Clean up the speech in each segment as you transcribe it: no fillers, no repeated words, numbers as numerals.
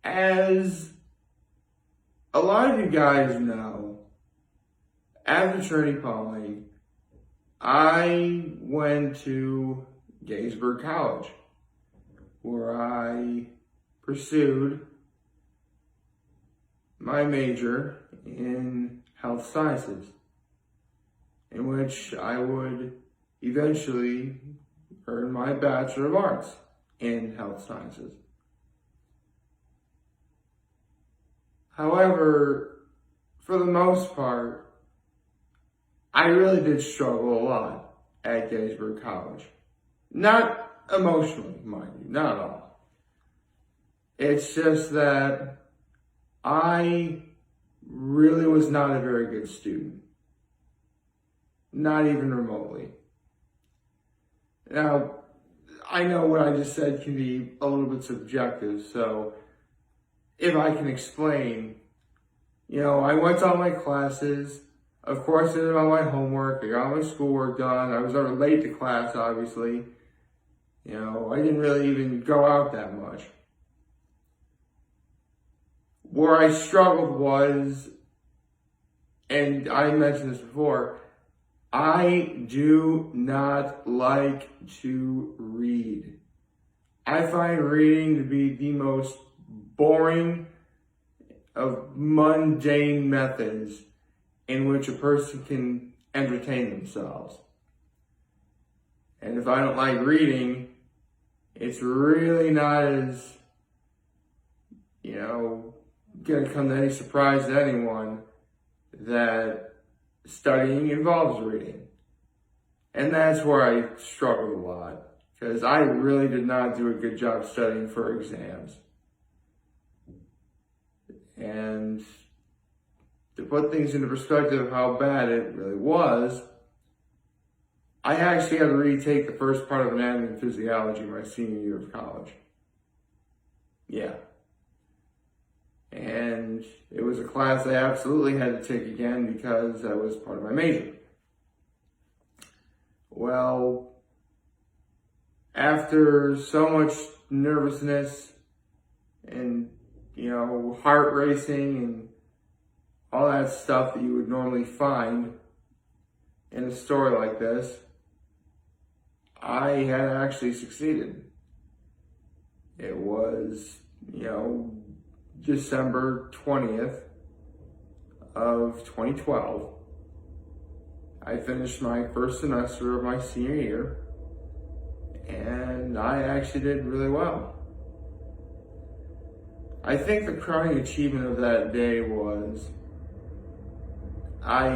As a lot of you guys know, after Trinity Poly, I went to Gettysburg College, where I pursued my major in health sciences, in which I would eventually earn my Bachelor of Arts in health sciences. However, for the most part, I really did struggle a lot at Gettysburg College. Not emotionally, mind you, not at all. It's just that I really was not a very good student. Not even remotely. Now, I know what I just said can be a little bit subjective, so if I can explain, I went to all my classes. Of course, I did all my homework. I got my schoolwork done. I was never late to class, obviously. I didn't really even go out that much. Where I struggled was, and I mentioned this before, I do not like to read. I find reading to be the most boring of mundane methods in which a person can entertain themselves. And if I don't like reading, it's really not as, gonna come to any surprise to anyone that studying involves reading. And that's where I struggled a lot, because I really did not do a good job studying for exams. And to put things into perspective of how bad it really was, I actually had to retake the first part of anatomy and physiology my senior year of college. Yeah. And it was a class I absolutely had to take again because that was part of my major. Well, after so much nervousness and, heart racing and all that stuff that you would normally find in a story like this, I had actually succeeded. It was, December 20th of 2012. I finished my first semester of my senior year, and I actually did really well. I think the crowning achievement of that day was I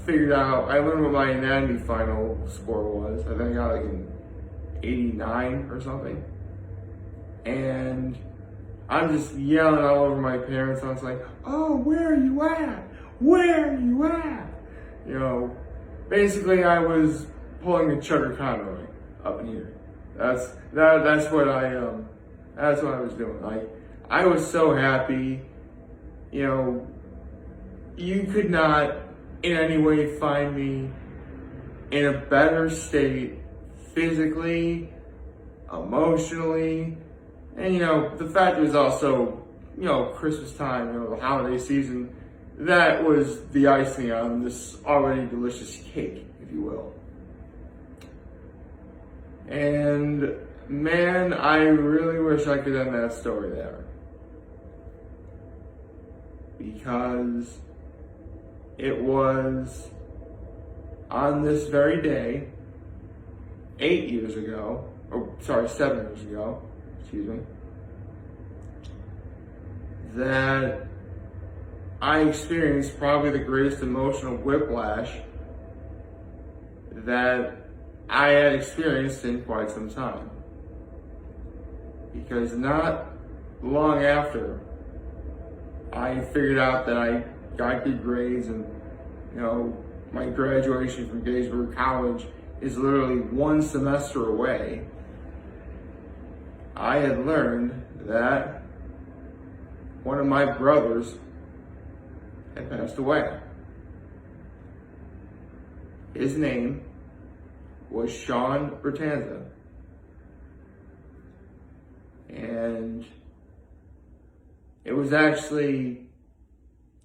figured out, I learned what my anatomy final score was. I think I got like an 89 or something. And I'm just yelling all over my parents. I was like, "Oh, where are you at? Where are you at?" Basically I was pulling a Chucker Conroy up in here. That's what I was doing. I was so happy. You could not in any way find me in a better state physically, emotionally, and the fact was also, Christmas time, the holiday season, that was the icing on this already delicious cake, if you will. And man, I really wish I could end that story there. Because it was on this very day, 7 years ago, that I experienced probably the greatest emotional whiplash that I had experienced in quite some time. Because not long after, I figured out that I got good grades and, my graduation from Gettysburg College is literally one semester away. I had learned that one of my brothers had passed away. His name was Bertanza. And it was actually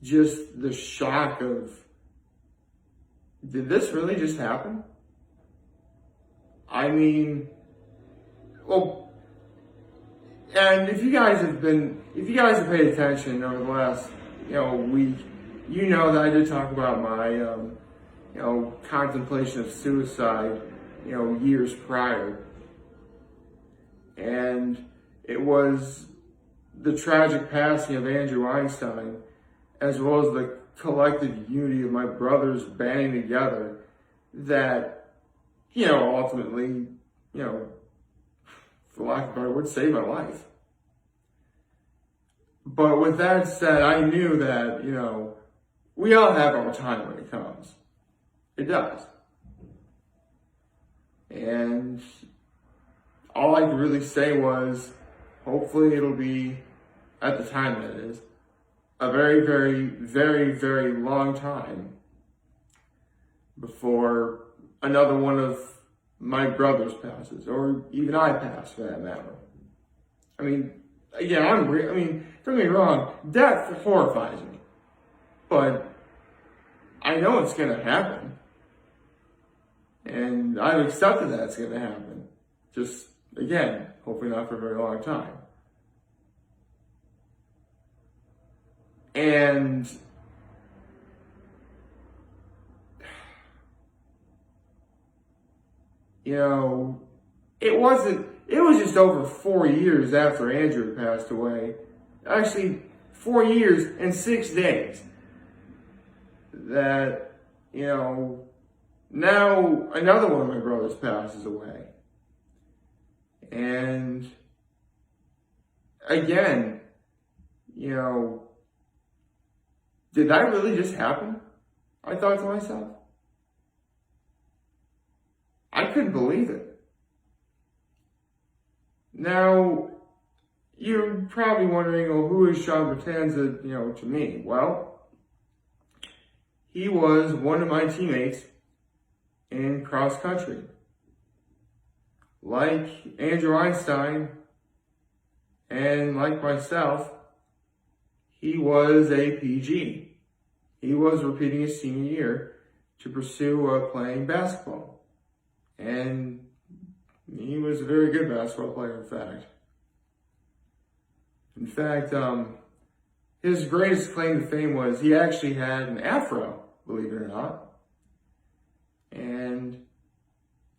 just the shock of, did this really just happen? I mean, well, and if you guys have paid attention over the last, week, you know that I did talk about my, contemplation of suicide, years prior. And it was the tragic passing of Andrew Einstein, as well as the collective unity of my brothers banding together, that, ultimately, for lack of a better word, saved my life. But with that said, I knew that, we all have our time when it comes. It does. And all I could really say was, hopefully it'll be, at the time that is, a very, very, very, very long time before another one of my brothers passes, or even I pass for that matter. I mean, again, don't get me wrong, death horrifies me, but I know it's going to happen. And I've accepted that it's going to happen. Just, again, hopefully not for a very long time. And it was just over 4 years after Andrew passed away. Actually, 4 years and 6 days. That, now another one of my brothers passes away. And again, did that really just happen? I thought to myself. I couldn't believe it. Now, you're probably wondering, well, who is Sean Bertanza, to me? Well, he was one of my teammates in cross country. Like Andrew Einstein and like myself, he was a PG. He was repeating his senior year to pursue playing basketball. And he was a very good basketball player, in fact. In fact, his greatest claim to fame was he actually had an afro, believe it or not. And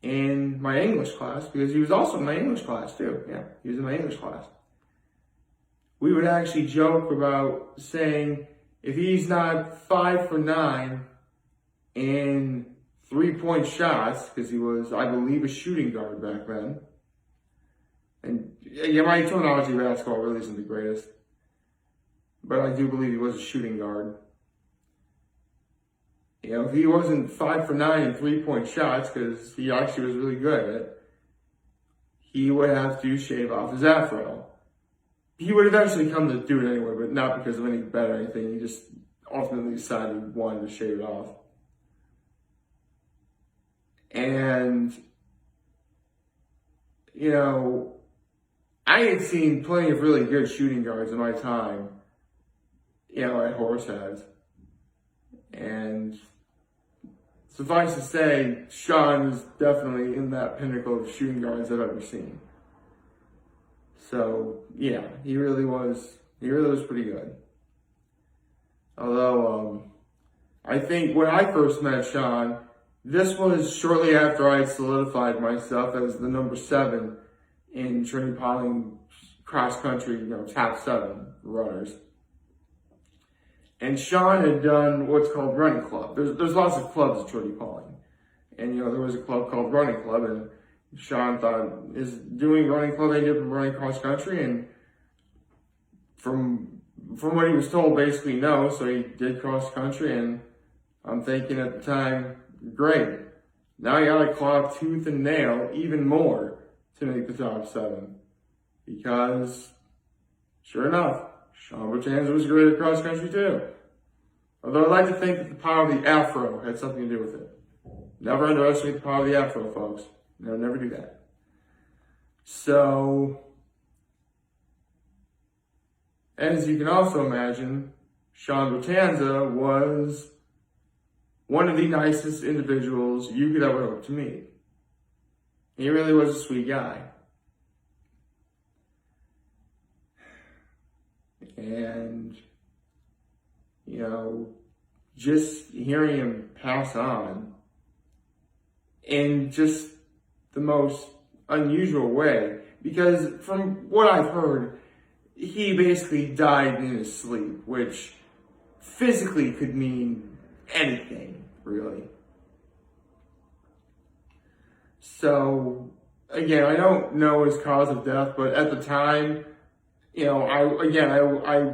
in my English class, because he was also in my English class too. Yeah, he was in my English class. We would actually joke about saying, if he's not 5 for 9 in 3-point shots, because he was, I believe, a shooting guard back then. And yeah, my terminology of basketball really isn't the greatest, but I do believe he was a shooting guard. If he wasn't 5 for 9 in 3-point shots, because he actually was really good at it, he would have to shave off his afro. He would eventually come to do it anyway, but not because of any bet or anything. He just ultimately decided he wanted to shave it off. And, I had seen plenty of really good shooting guards in my time, at Horseheads. And suffice to say, Sean is definitely in that pinnacle of shooting guards I've ever seen. So, yeah, he really was pretty good. Although, I think when I first met Sean, this was shortly after I had solidified myself as the number 7 in Trinity Pawling cross country, top 7 runners. And Sean had done what's called running club. There's lots of clubs at Trinity Pawling. And, there was a club called running club, and Sean thought, is doing running club any different from running cross country? And from what he was told, basically no. So he did cross country, and I'm thinking at the time, great. Now you gotta claw tooth and nail even more to make the top 7. Because, sure enough, Sean Bertanza was great at cross country too. Although I like to think that the power of the afro had something to do with it. Never underestimate the power of the afro, folks. Never do that. So, As you can also imagine, Sean Bertanza was one of the nicest individuals you could ever hope to meet. He really was a sweet guy. And, just hearing him pass on in just the most unusual way, because from what I've heard, he basically died in his sleep, which physically could mean anything, really. So, again, I don't know his cause of death, but at the time, I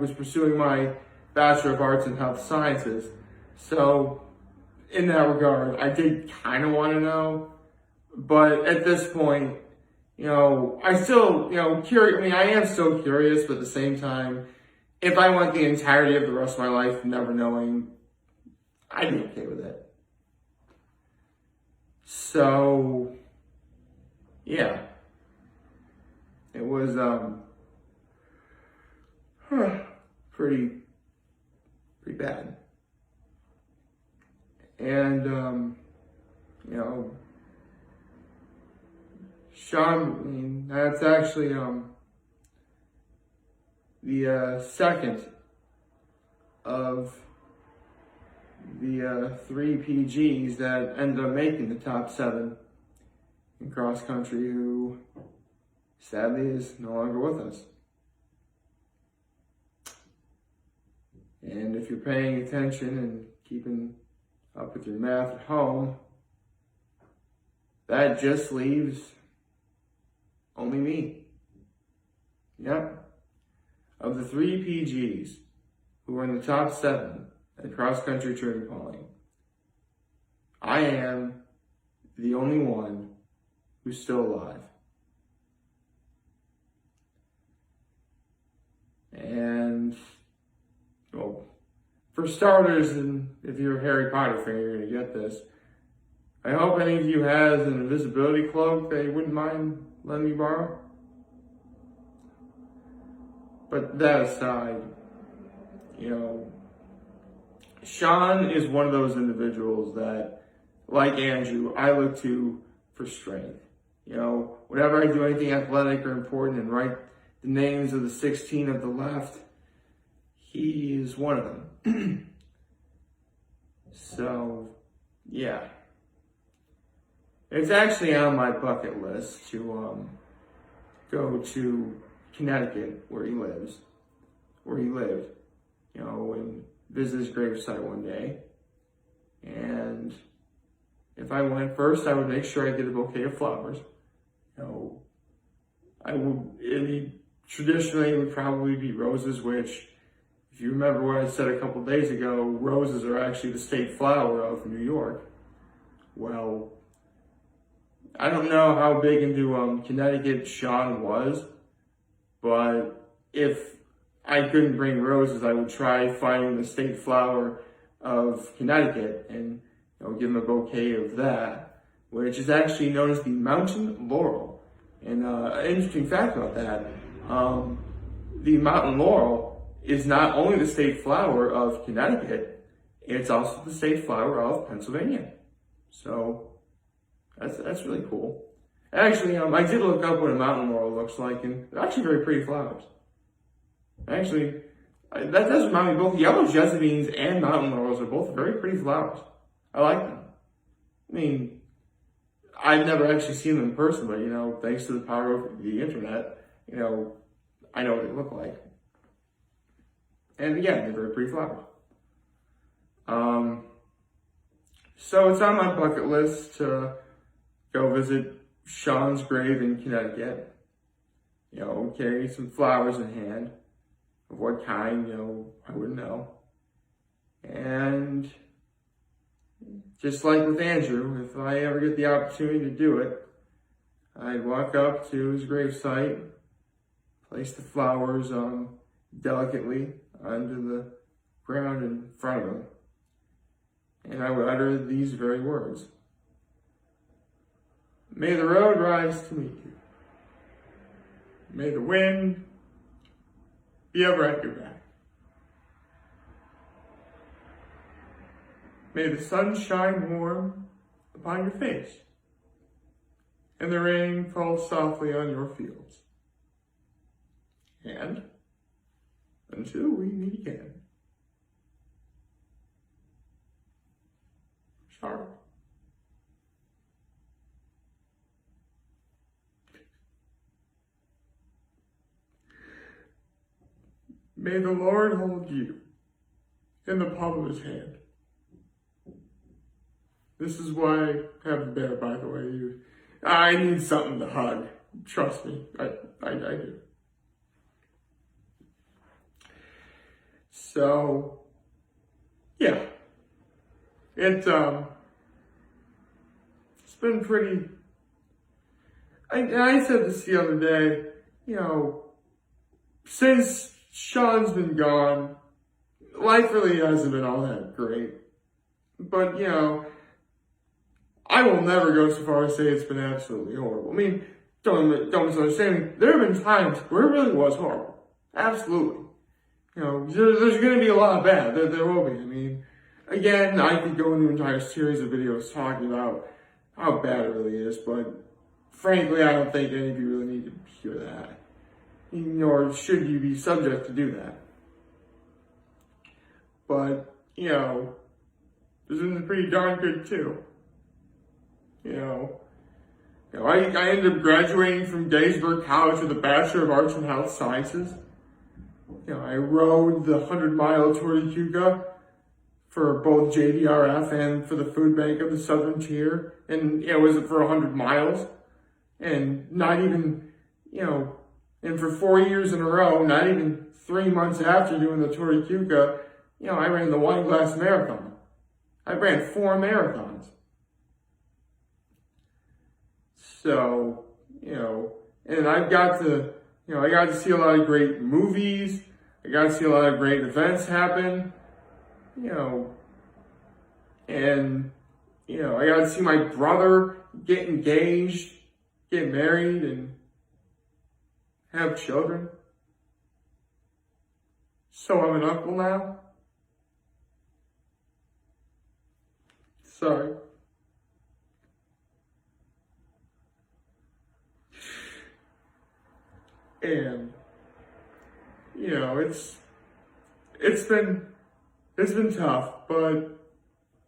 was pursuing my Bachelor of Arts in Health Sciences. So, in that regard, I did kind of want to know. But at this point, I still, curious. I mean, I am still curious, but at the same time, if I went the entirety of the rest of my life never knowing, I'd be okay with it. So, yeah. It was, pretty bad. And, Sean, that's actually, the second of the 3 PGs that ended up making the top 7 in cross country, who sadly is no longer with us. And if you're paying attention and keeping up with your math at home, that just leaves only me. Yep. Of the 3 PGs who are in the top 7 at cross-country trigger pulling, I am the only one who's still alive. And, well, for starters, and if you're a Harry Potter fan, you're going to get this, I hope any of you has an invisibility cloak that you wouldn't mind letting me borrow. But that aside, Sean is one of those individuals that, like Andrew, I look to for strength. Whenever I do anything athletic or important and write the names of the 16 of the left, he is one of them. So, yeah. It's actually on my bucket list to go to Connecticut, where he lived, and visit his gravesite one day. And if I went first, I would make sure I get a bouquet of flowers. Traditionally it would probably be roses, which, if you remember what I said a couple days ago, roses are actually the state flower of New York. Well, I don't know how big into Connecticut Sean was, but if I couldn't bring roses, I would try finding the state flower of Connecticut and give him a bouquet of that, which is actually known as the mountain laurel. And an interesting fact about that, the mountain laurel is not only the state flower of Connecticut, it's also the state flower of Pennsylvania. So that's really cool. Actually, I did look up what a mountain laurel looks like, and they're actually very pretty flowers. Actually, that does remind me, both yellow jessamines and mountain laurels are both very pretty flowers. I like them. I mean, I've never actually seen them in person, but, thanks to the power of the internet, I know what they look like. And again, they're very pretty flowers. So it's on my bucket list to go visit Sean's grave in Connecticut. Carry some flowers in hand. Of what kind, I wouldn't know. And just like with Andrew, if I ever get the opportunity to do it, I'd walk up to his gravesite, place the flowers delicately onto the ground in front of him, and I would utter these very words: "May the road rise to meet you. May the wind be ever at your back. May the sun shine warm upon your face, and the rain fall softly on your fields. And until we meet again, sorry. May the Lord hold you in the palm of his hand. This is why I have a bear, by the way. I need something to hug. Trust me, I do. So, yeah. It's been pretty... I said this the other day, since Sean's been gone, life really hasn't been all that great. But, I will never go so far as say it's been absolutely horrible. I mean, don't misunderstand me. There have been times where it really was horrible. Absolutely. There's going to be a lot of bad. There will be. I mean, again, I could go into an entire series of videos talking about how bad it really is, but frankly, I don't think any of you really need to hear that. Nor should you be subject to do that. But, this is pretty darn good too. I ended up graduating from Gettysburg College with a Bachelor of Arts in Health Sciences. I rode the 100-mile Tour de Cuca for both JDRF and for the food bank of the Southern Tier. And it was for 100 miles. And not even, and for 4 years in a row, not even 3 months after doing the Tour de Cuca, I ran the Wine Glass Marathon. I ran 4 marathons. So, and I got to see a lot of great movies. I got to see a lot of great events happen, and, I got to see my brother get engaged, get married, and have children. So I'm an uncle now. Sorry. And, it's been tough, but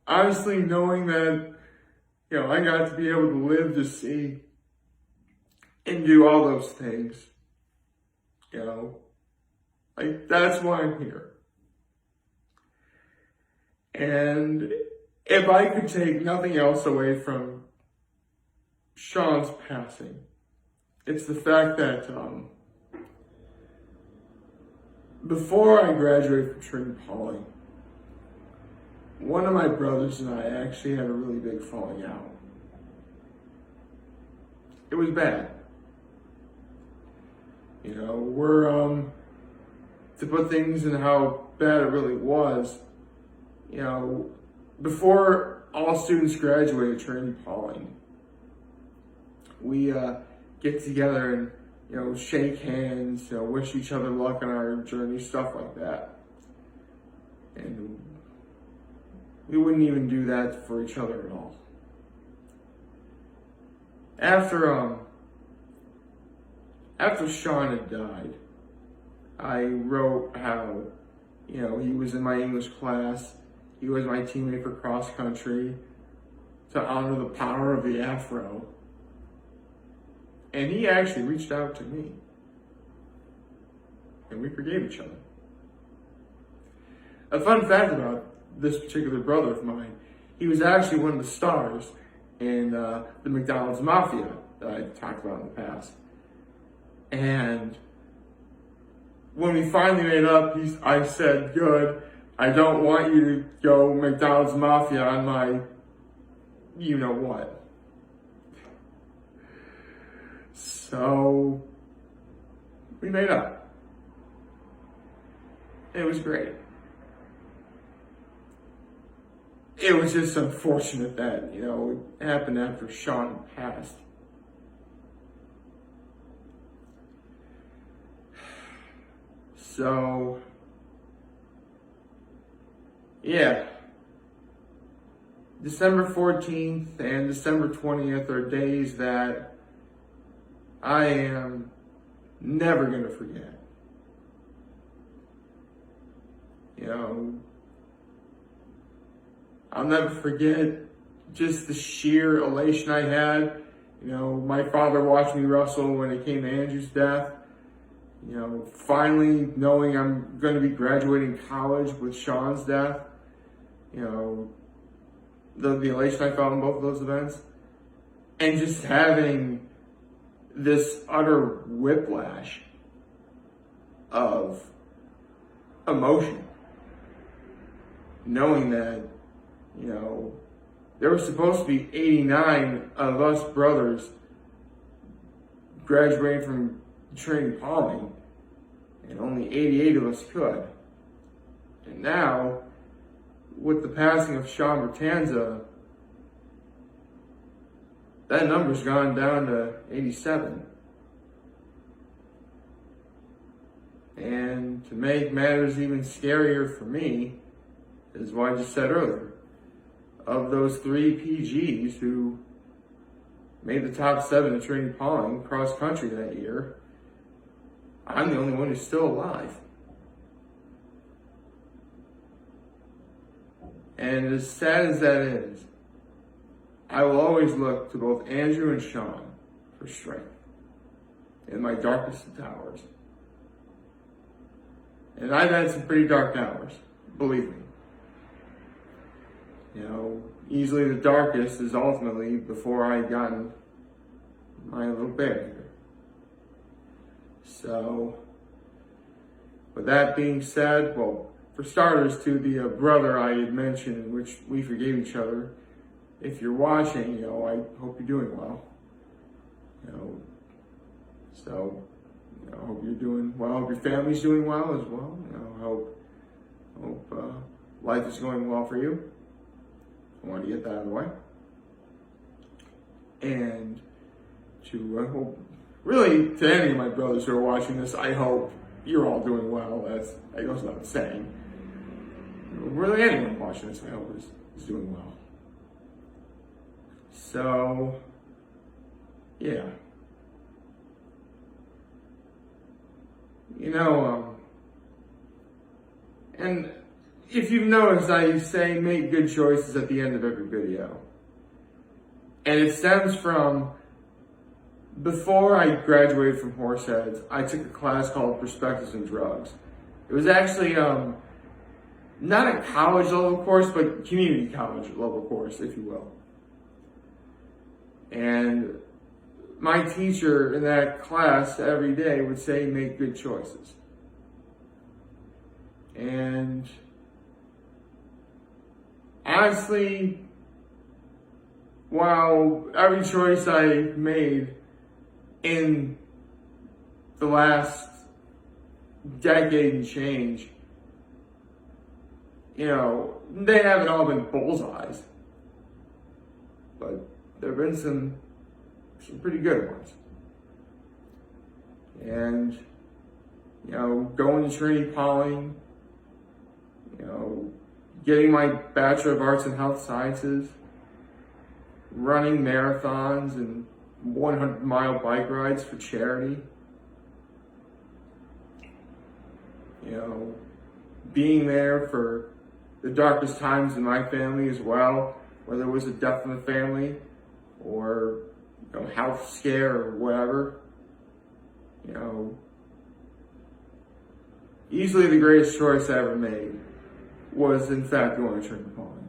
honestly knowing that, I got to be able to live to see and do all those things, that's why I'm here. And if I could take nothing else away from Sean's passing, it's the fact that, before I graduated from Trinity Poly, one of my brothers and I actually had a really big falling out. It was bad. To put things in how bad it really was, before all students graduate Trinity Poly, we get together and shake hands, wish each other luck on our journey, stuff like that. And we wouldn't even do that for each other at all. After Sean had died, I wrote how, he was in my English class, he was my teammate for cross country, to honor the power of the Afro. And he actually reached out to me. And we forgave each other. A fun fact about this particular brother of mine, he was actually one of the stars in the McDonald's Mafia that I talked about in the past. And when we finally made up, I said, good, I don't want you to go McDonald's Mafia on my you-know-what. So, we made up. It was great. It was just unfortunate that, it happened after Sean passed. So, yeah. December 14th and December 20th are days that I am never going to forget. You know, I'll never forget just the sheer elation I had. You know, my father watched me wrestle when it came to Andrew's death. You know, finally knowing I'm going to be graduating college with Sean's death. You know, the elation I felt in both of those events. And just having this utter whiplash of emotion. Knowing that, you know, there were supposed to be 89 of us brothers graduating from Trinity College, and only 88 of us could. And now, with the passing of Sean Bertanza, that number's gone down to 87. And to make matters even scarier for me, is what I just said earlier. Of those 3 PGs who made the top 7 at Trinity Pawing cross country that year, I'm the only one who's still alive. And as sad as that is, I will always look to both Andrew and Sean for strength in my darkest of hours. And I've had some pretty dark hours, believe me. You know, easily the darkest is ultimately before I gotten my little bear here. So, with that being said, well, for starters, to the brother I had mentioned, in which we forgave each other, if you're watching, you know, I hope you're doing well. You know, so, you know, I hope you're doing well. I hope your family's doing well as well. You know, I hope life is going well for you. I want to get that out of the way. And to hope, really, to any of my brothers who are watching this, I hope you're all doing well. That goes without saying. Really, anyone watching this, I hope is doing well. So, yeah. You know, and if you've noticed, I say make good choices at the end of every video. And it stems from, before I graduated from Horseheads, I took a class called Perspectives in Drugs. It was actually not a college level course, but community college level course, if you will. And my teacher in that class every day would say, make good choices. And honestly, while every choice I made in the last decade and change, you know, they haven't all been bullseyes, but there have been some pretty good ones. And, you know, going to Trinity College, you know, getting my Bachelor of Arts in Health Sciences, running marathons and 100-mile bike rides for charity, you know, being there for the darkest times in my family as well, whether it was a death in the family or, you know, health scare or whatever. You know, easily the greatest choice I ever made was, in fact, going to Trinity College.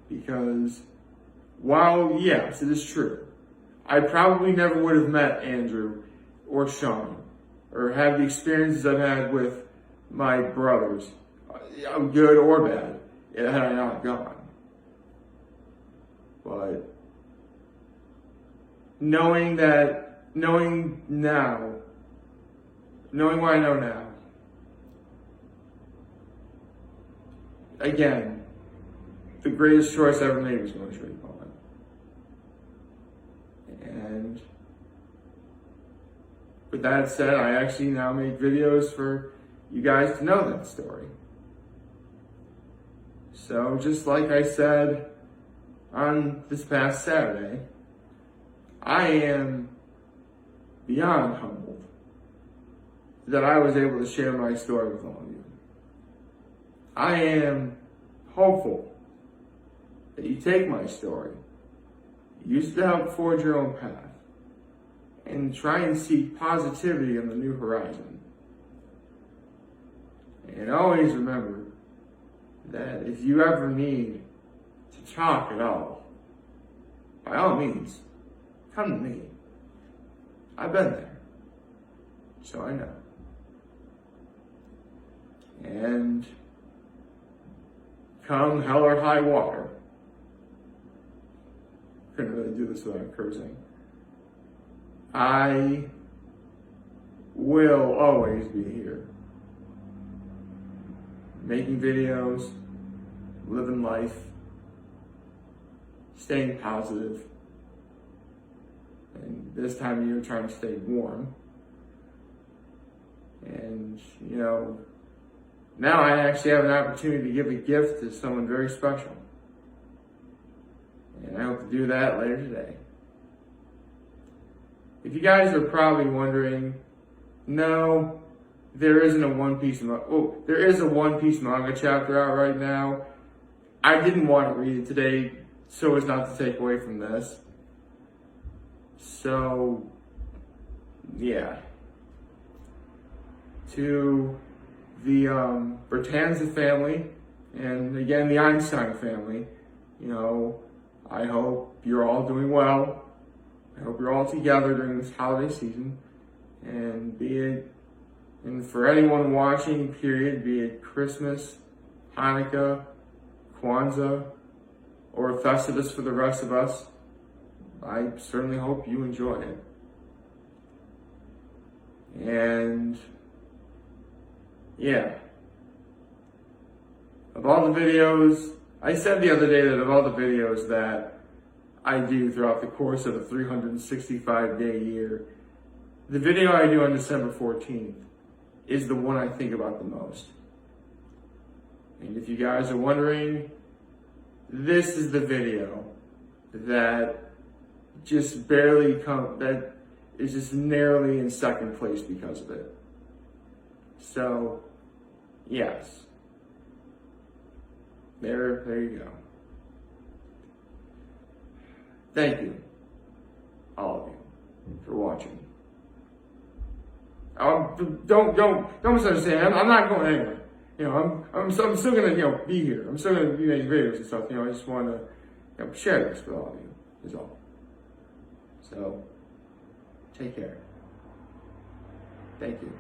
Because while, yes, it is true, I probably never would have met Andrew or Sean or had the experiences I've had with my brothers, good or bad, had I not gone. But knowing what I know now, again, the greatest choice I ever made was going to Trinity College. And with that said, I actually now make videos for you guys to know that story. So just like I said on this past Saturday, I am beyond humbled that I was able to share my story with all of you. I am hopeful that you take my story, use it to help forge your own path, and try and seek positivity on the new horizon. And always remember that if you ever need to talk at all, by all means, come to me. I've been there, so I know. And come hell or high water, couldn't really do this without cursing, I will always be here, making videos, living life, staying positive, and this time of year trying to stay warm. And, you know, now I actually have an opportunity to give a gift to someone very special. And I hope to do that later today. If you guys are probably wondering, no, there isn't a One Piece manga. Oh, there is a One Piece manga chapter out right now. I didn't want to read it today so as not to take away from this. So, yeah. To the Bertanza family, and again the Einstein family, you know, I hope you're all doing well. I hope you're all together during this holiday season, and for anyone watching, period, be it Christmas, Hanukkah, Kwanzaa, or Festivus for the rest of us, I certainly hope you enjoy it. And yeah, of all the videos, I said the other day that of all the videos that I do throughout the course of a 365-day year, the video I do on December 14th is the one I think about the most. And if you guys are wondering, this is the video that that is just narrowly in second place because of it. So, yes. There you go. Thank you, all of you, for watching. Don't misunderstand. I'm not going anywhere. You know, I'm still gonna be here. I'm still gonna be making videos and stuff. I just want to share this with all of you. Is all. So, take care. Thank you.